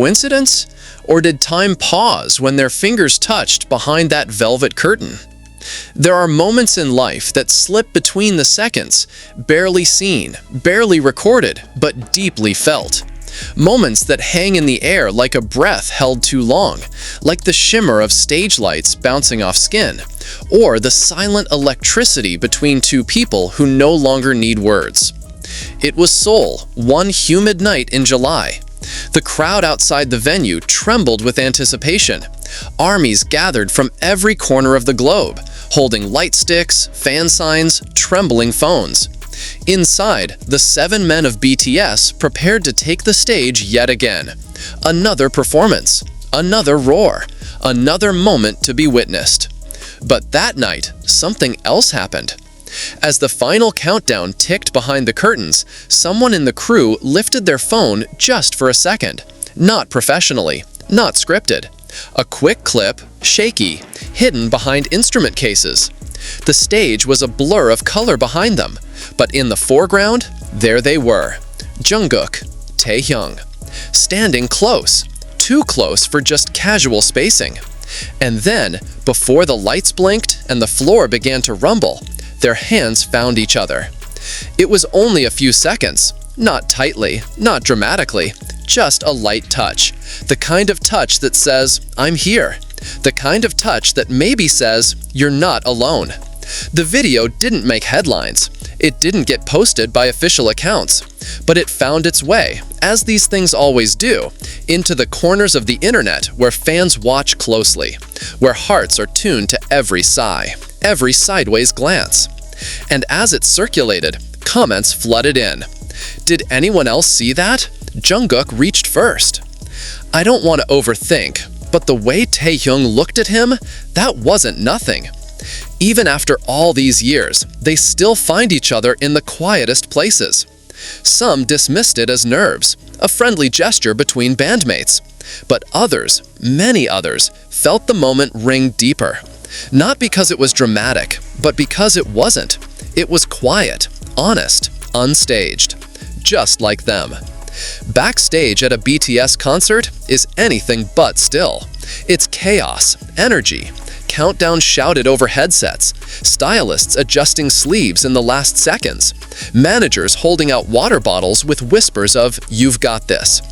Coincidence? Or did time pause when their fingers touched behind that velvet curtain? There are moments in life that slip between the seconds, barely seen, barely recorded, but deeply felt. Moments that hang in the air like a breath held too long, like the shimmer of stage lights bouncing off skin, or the silent electricity between two people who no longer need words. It was Seoul, one humid night in July. The crowd outside the venue trembled with anticipation. Armies gathered from every corner of the globe, holding light sticks, fan signs, trembling phones. Inside, the 7 men of BTS prepared to take the stage yet again. Another performance, another roar, another moment to be witnessed. But that night, something else happened. As the final countdown ticked behind the curtains, someone in the crew lifted their phone just for a second. Not professionally, not scripted. A quick clip, shaky, hidden behind instrument cases. The stage was a blur of color behind them, but in the foreground, there they were. Jungkook, Taehyung, standing close, too close for just casual spacing. And then, before the lights blinked and the floor began to rumble, their hands found each other. It was only a few seconds, not tightly, not dramatically, just a light touch. The kind of touch that says, "I'm here." The kind of touch that maybe says, "You're not alone." The video didn't make headlines. It didn't get posted by official accounts. But it found its way, as these things always do, into the corners of the internet where fans watch closely, where hearts are tuned to every sigh, every sideways glance. And as it circulated, comments flooded in. Did anyone else see that? Jungkook reached first. I don't want to overthink, but the way Taehyung looked at him, that wasn't nothing. Even after all these years, they still find each other in the quietest places. Some dismissed it as nerves, a friendly gesture between bandmates. But others, many others, felt the moment ring deeper. Not because it was dramatic, but because it wasn't. It was quiet, honest, unstaged. Just like them. Backstage at a BTS concert is anything but still. It's chaos, energy, countdown shouted over headsets, stylists adjusting sleeves in the last seconds, managers holding out water bottles with whispers of, "You've got this."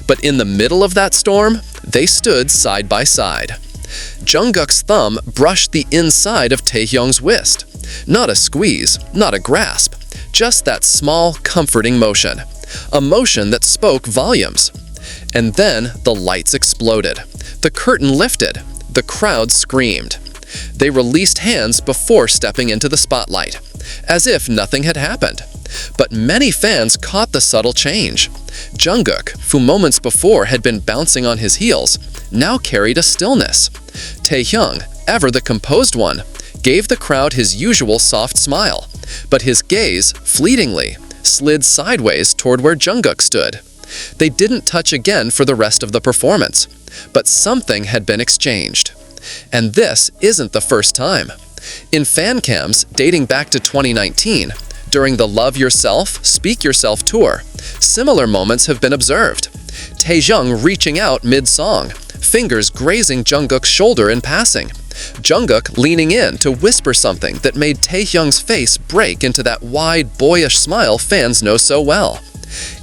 But in the middle of that storm, they stood side by side. Jungkook's thumb brushed the inside of Taehyung's wrist. Not a squeeze, not a grasp, just that small, comforting motion. A motion that spoke volumes. And then the lights exploded. The curtain lifted. The crowd screamed. They released hands before stepping into the spotlight, as if nothing had happened. But many fans caught the subtle change. Jungkook, who moments before had been bouncing on his heels, now carried a stillness. Taehyung, ever the composed one, gave the crowd his usual soft smile, but his gaze, fleetingly, slid sideways toward where Jungkook stood. They didn't touch again for the rest of the performance, but something had been exchanged. And this isn't the first time. In fan cams dating back to 2019, during the Love Yourself, Speak Yourself tour, similar moments have been observed. Taehyung reaching out mid-song, fingers grazing Jungkook's shoulder in passing. Jungkook leaning in to whisper something that made Taehyung's face break into that wide, boyish smile fans know so well.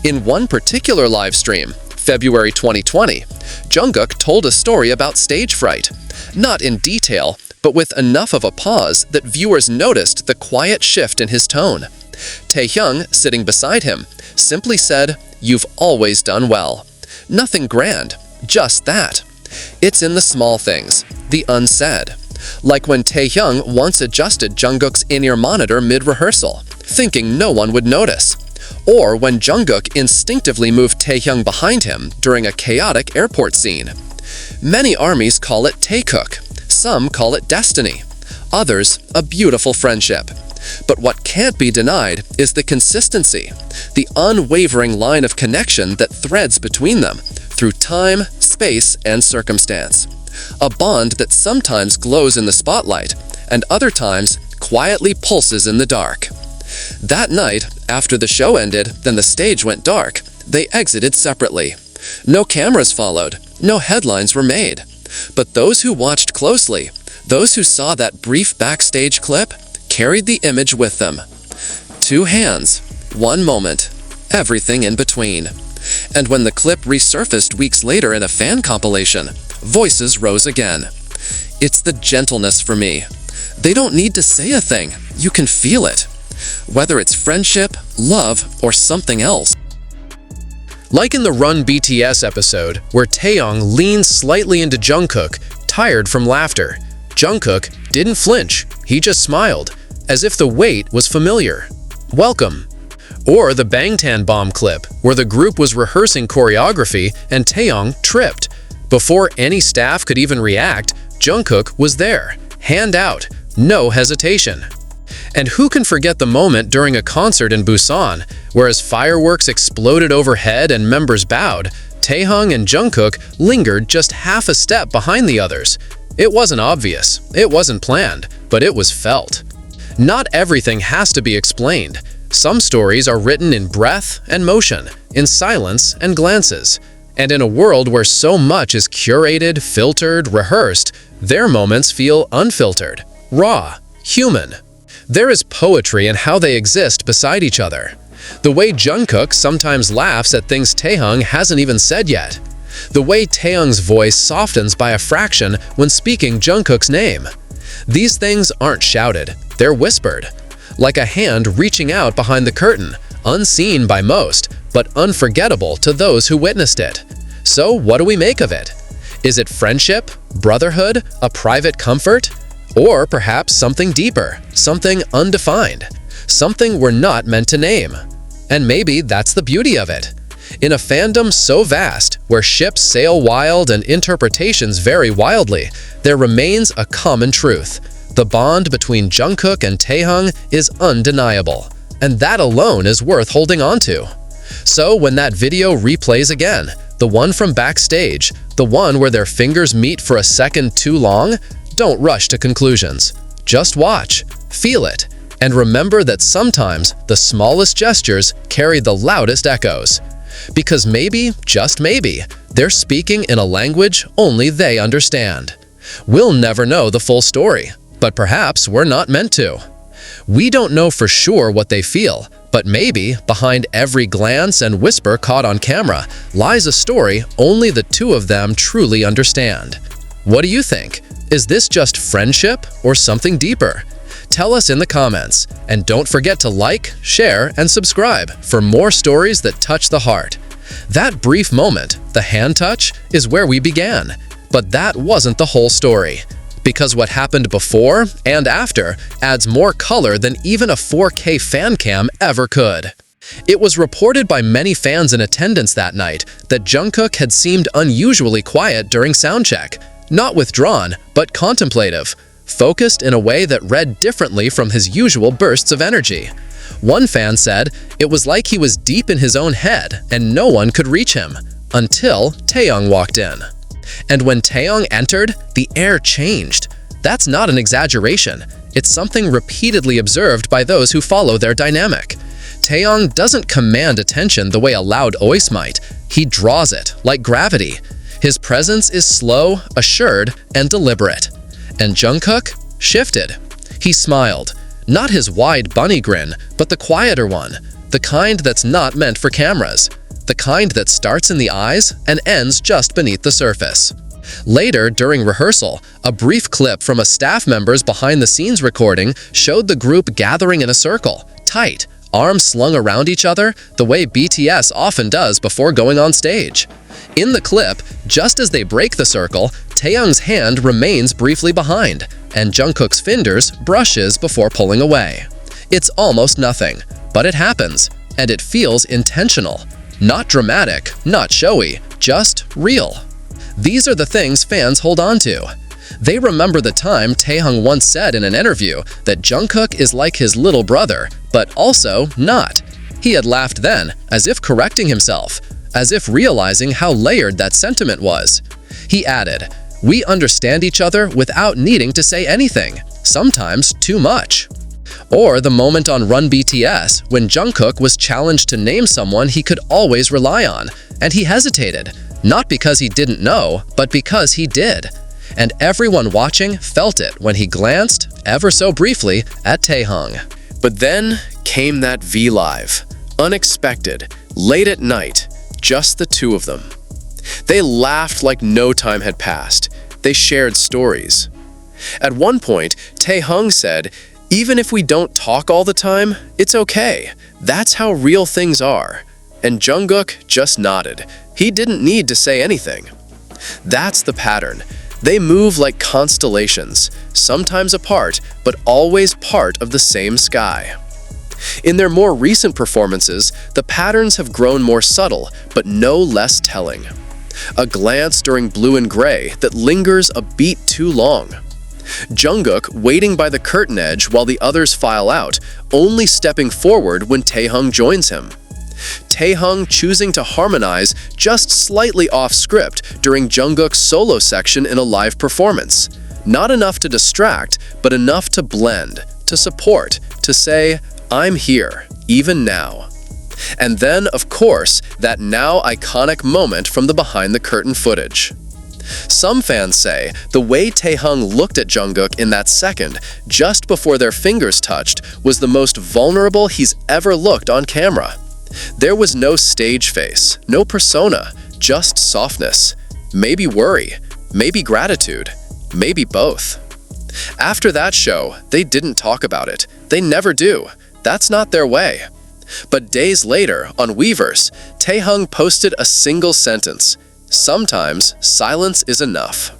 In one particular live stream, February 2020, Jungkook told a story about stage fright. Not in detail, but with enough of a pause that viewers noticed the quiet shift in his tone. Taehyung, sitting beside him, simply said, "You've always done well." Nothing grand, just that. It's in the small things, the unsaid. Like when Taehyung once adjusted Jungkook's in-ear monitor mid-rehearsal, thinking no one would notice. Or when Jungkook instinctively moved Taehyung behind him during a chaotic airport scene. Many armies call it Taekook, some call it destiny, others a beautiful friendship. But what can't be denied is the consistency, the unwavering line of connection that threads between them through time, space, and circumstance. A bond that sometimes glows in the spotlight and other times quietly pulses in the dark. That night, after the show ended, then the stage went dark, they exited separately. No cameras followed, no headlines were made. But those who watched closely, those who saw that brief backstage clip, carried the image with them. 2 hands, 1 moment, everything in between. And when the clip resurfaced weeks later in a fan compilation, voices rose again. It's the gentleness for me. They don't need to say a thing, you can feel it. Whether it's friendship, love, or something else. Like in the Run BTS episode, where Taehyung leans slightly into Jungkook, tired from laughter. Jungkook didn't flinch, he just smiled, as if the weight was familiar. Welcome. Or the Bangtan Bomb clip, where the group was rehearsing choreography and Taehyung tripped. Before any staff could even react, Jungkook was there, hand out, no hesitation. And who can forget the moment during a concert in Busan, where as fireworks exploded overhead and members bowed, Taehyung and Jungkook lingered just half a step behind the others. It wasn't obvious, it wasn't planned, but it was felt. Not everything has to be explained. Some stories are written in breath and motion, in silence and glances. And in a world where so much is curated, filtered, rehearsed, their moments feel unfiltered, raw, human. There is poetry in how they exist beside each other. The way Jungkook sometimes laughs at things Taehyung hasn't even said yet. The way Taehyung's voice softens by a fraction when speaking Jungkook's name. These things aren't shouted, they're whispered. Like a hand reaching out behind the curtain, unseen by most, but unforgettable to those who witnessed it. So what do we make of it? Is it friendship, brotherhood, a private comfort? Or perhaps something deeper, something undefined, something we're not meant to name. And maybe that's the beauty of it. In a fandom so vast, where ships sail wild and interpretations vary wildly, there remains a common truth. The bond between Jungkook and Taehyung is undeniable, and that alone is worth holding on to. So when that video replays again, the one from backstage, the one where their fingers meet for a second too long, don't rush to conclusions. Just watch, feel it, and remember that sometimes the smallest gestures carry the loudest echoes. Because maybe, just maybe, they're speaking in a language only they understand. We'll never know the full story, but perhaps we're not meant to. We don't know for sure what they feel, but maybe behind every glance and whisper caught on camera lies a story only the two of them truly understand. What do you think? Is this just friendship or something deeper? Tell us in the comments, and don't forget to like, share, and subscribe for more stories that touch the heart. That brief moment, the hand touch, is where we began, but that wasn't the whole story. Because what happened before and after adds more color than even a 4K fan cam ever could. It was reported by many fans in attendance that night that Jungkook had seemed unusually quiet during soundcheck. Not withdrawn, but contemplative, focused in a way that read differently from his usual bursts of energy. One fan said it was like he was deep in his own head and no one could reach him, until Taehyung walked in. And when Taehyung entered, the air changed. That's not an exaggeration. It's something repeatedly observed by those who follow their dynamic. Taehyung doesn't command attention the way a loud voice might. He draws it, like gravity. His presence is slow, assured, and deliberate. And Jungkook shifted. He smiled. Not his wide bunny grin, but the quieter one. The kind that's not meant for cameras. The kind that starts in the eyes and ends just beneath the surface. Later, during rehearsal, a brief clip from a staff member's behind-the-scenes recording showed the group gathering in a circle, tight, arms slung around each other, the way BTS often does before going on stage. In the clip, just as they break the circle, Taehyung's hand remains briefly behind, and Jungkook's fingers brushes before pulling away. It's almost nothing, but it happens, and it feels intentional. Not dramatic, not showy, just real. These are the things fans hold on to. They remember the time Taehyung once said in an interview that Jungkook is like his little brother, but also not. He had laughed then, as if correcting himself, as if realizing how layered that sentiment was. He added, "We understand each other without needing to say anything, sometimes too much." Or the moment on Run BTS when Jungkook was challenged to name someone he could always rely on, and he hesitated. Not because he didn't know, but because he did. And everyone watching felt it when he glanced, ever so briefly, at Taehyung. But then came that V-Live. Unexpected, late at night, just the two of them. They laughed like no time had passed. They shared stories. At one point, Taehyung said, "Even if we don't talk all the time, it's okay. That's how real things are." And Jungkook just nodded. He didn't need to say anything. That's the pattern. They move like constellations, sometimes apart, but always part of the same sky. In their more recent performances, the patterns have grown more subtle, but no less telling. A glance during Blue and Gray that lingers a beat too long. Jungkook waiting by the curtain edge while the others file out, only stepping forward when Taehyung joins him. Taehyung choosing to harmonize just slightly off script during Jungkook's solo section in a live performance. Not enough to distract, but enough to blend, to support, to say, "I'm here, even now." And then, of course, that now iconic moment from the behind-the-curtain footage. Some fans say the way Taehyung looked at Jungkook in that second, just before their fingers touched, was the most vulnerable he's ever looked on camera. There was no stage face, no persona, just softness. Maybe worry, maybe gratitude, maybe both. After that show, they didn't talk about it. They never do. That's not their way. But days later, on Weverse, Taehyung posted a single sentence. "Sometimes silence is enough."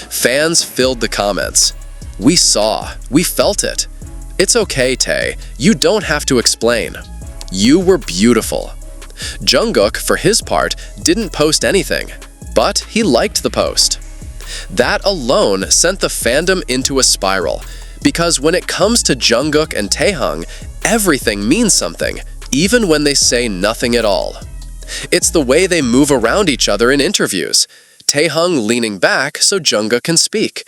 Fans filled the comments. "We saw, we felt it. It's okay, Tae. You don't have to explain. You were beautiful." Jungkook, for his part, didn't post anything, but he liked the post. That alone sent the fandom into a spiral, because when it comes to Jungkook and Taehyung, everything means something, even when they say nothing at all. It's the way they move around each other in interviews. Taehyung leaning back so Jungkook can speak.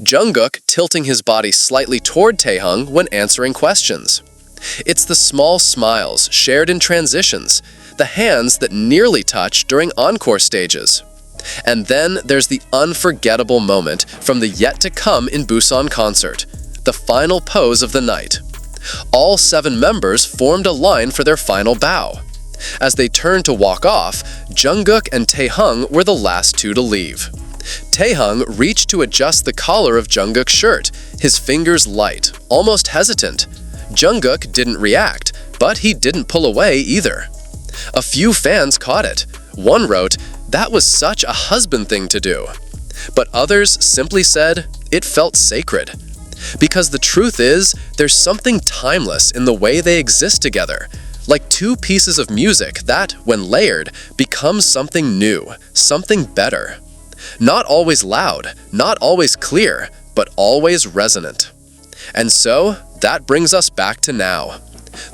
Jungkook tilting his body slightly toward Taehyung when answering questions. It's the small smiles shared in transitions, the hands that nearly touch during encore stages. And then there's the unforgettable moment from the yet-to-come in Busan concert, the final pose of the night. All 7 members formed a line for their final bow. As they turned to walk off, Jungkook and Taehyung were the last 2 to leave. Taehyung reached to adjust the collar of Jungkook's shirt, his fingers light, almost hesitant. Jungkook didn't react, but he didn't pull away either. A few fans caught it. One wrote, "That was such a husband thing to do." But others simply said, "It felt sacred." Because the truth is, there's something timeless in the way they exist together, like 2 pieces of music that, when layered, becomes something new, something better. Not always loud, not always clear, but always resonant. And so, that brings us back to now.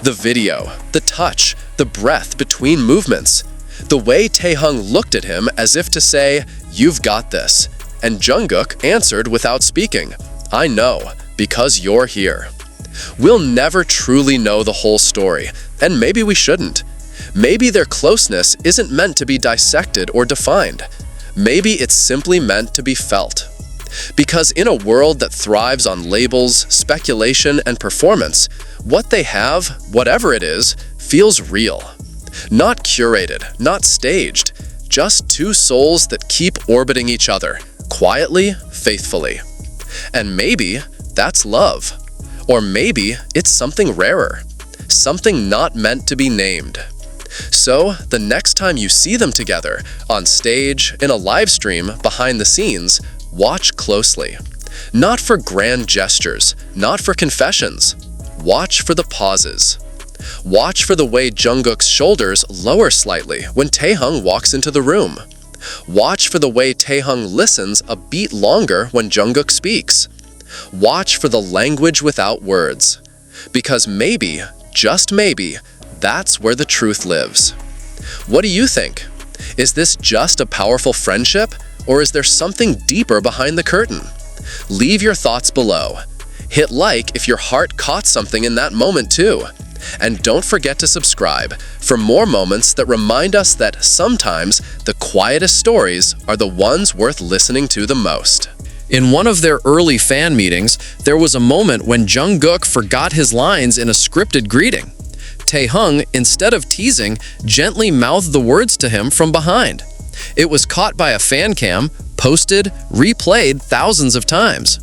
The video, the touch, the breath between movements. The way Taehyung looked at him as if to say, "You've got this." And Jungkook answered without speaking, "I know, because you're here." We'll never truly know the whole story, and maybe we shouldn't. Maybe their closeness isn't meant to be dissected or defined. Maybe it's simply meant to be felt. Because in a world that thrives on labels, speculation, and performance, what they have, whatever it is, feels real. Not curated, not staged, just 2 souls that keep orbiting each other, quietly, faithfully. And maybe that's love. Or maybe it's something rarer, something not meant to be named. So, the next time you see them together, on stage, in a live stream, behind the scenes, watch closely. Not for grand gestures, not for confessions. Watch for the pauses. Watch for the way Jungkook's shoulders lower slightly when Taehyung walks into the room. Watch for the way Taehyung listens a beat longer when Jungkook speaks. Watch for the language without words. Because maybe, just maybe, that's where the truth lives. What do you think? Is this just a powerful friendship, or is there something deeper behind the curtain? Leave your thoughts below. Hit like if your heart caught something in that moment too. And don't forget to subscribe for more moments that remind us that sometimes the quietest stories are the ones worth listening to the most. In one of their early fan meetings, there was a moment when Jungkook forgot his lines in a scripted greeting. Taehyung, instead of teasing, gently mouthed the words to him from behind. It was caught by a fan cam, posted, replayed thousands of times.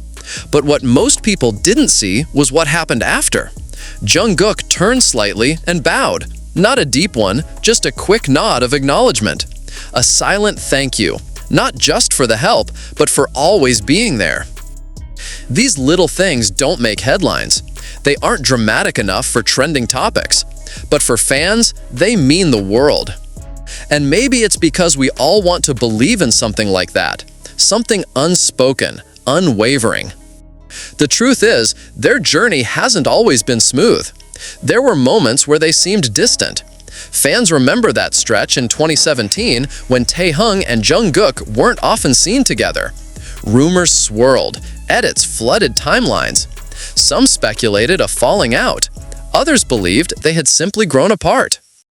But what most people didn't see was what happened after. Jungkook turned slightly and bowed. Not a deep one, just a quick nod of acknowledgement. A silent thank you, not just for the help, but for always being there. These little things don't make headlines. They aren't dramatic enough for trending topics. But for fans, they mean the world. And maybe it's because we all want to believe in something like that. Something unspoken, unwavering. The truth is, their journey hasn't always been smooth. There were moments where they seemed distant. Fans remember that stretch in 2017 when Taehyung and Jungkook weren't often seen together. Rumors swirled, edits flooded timelines. Some speculated a falling out. Others believed they had simply grown apart.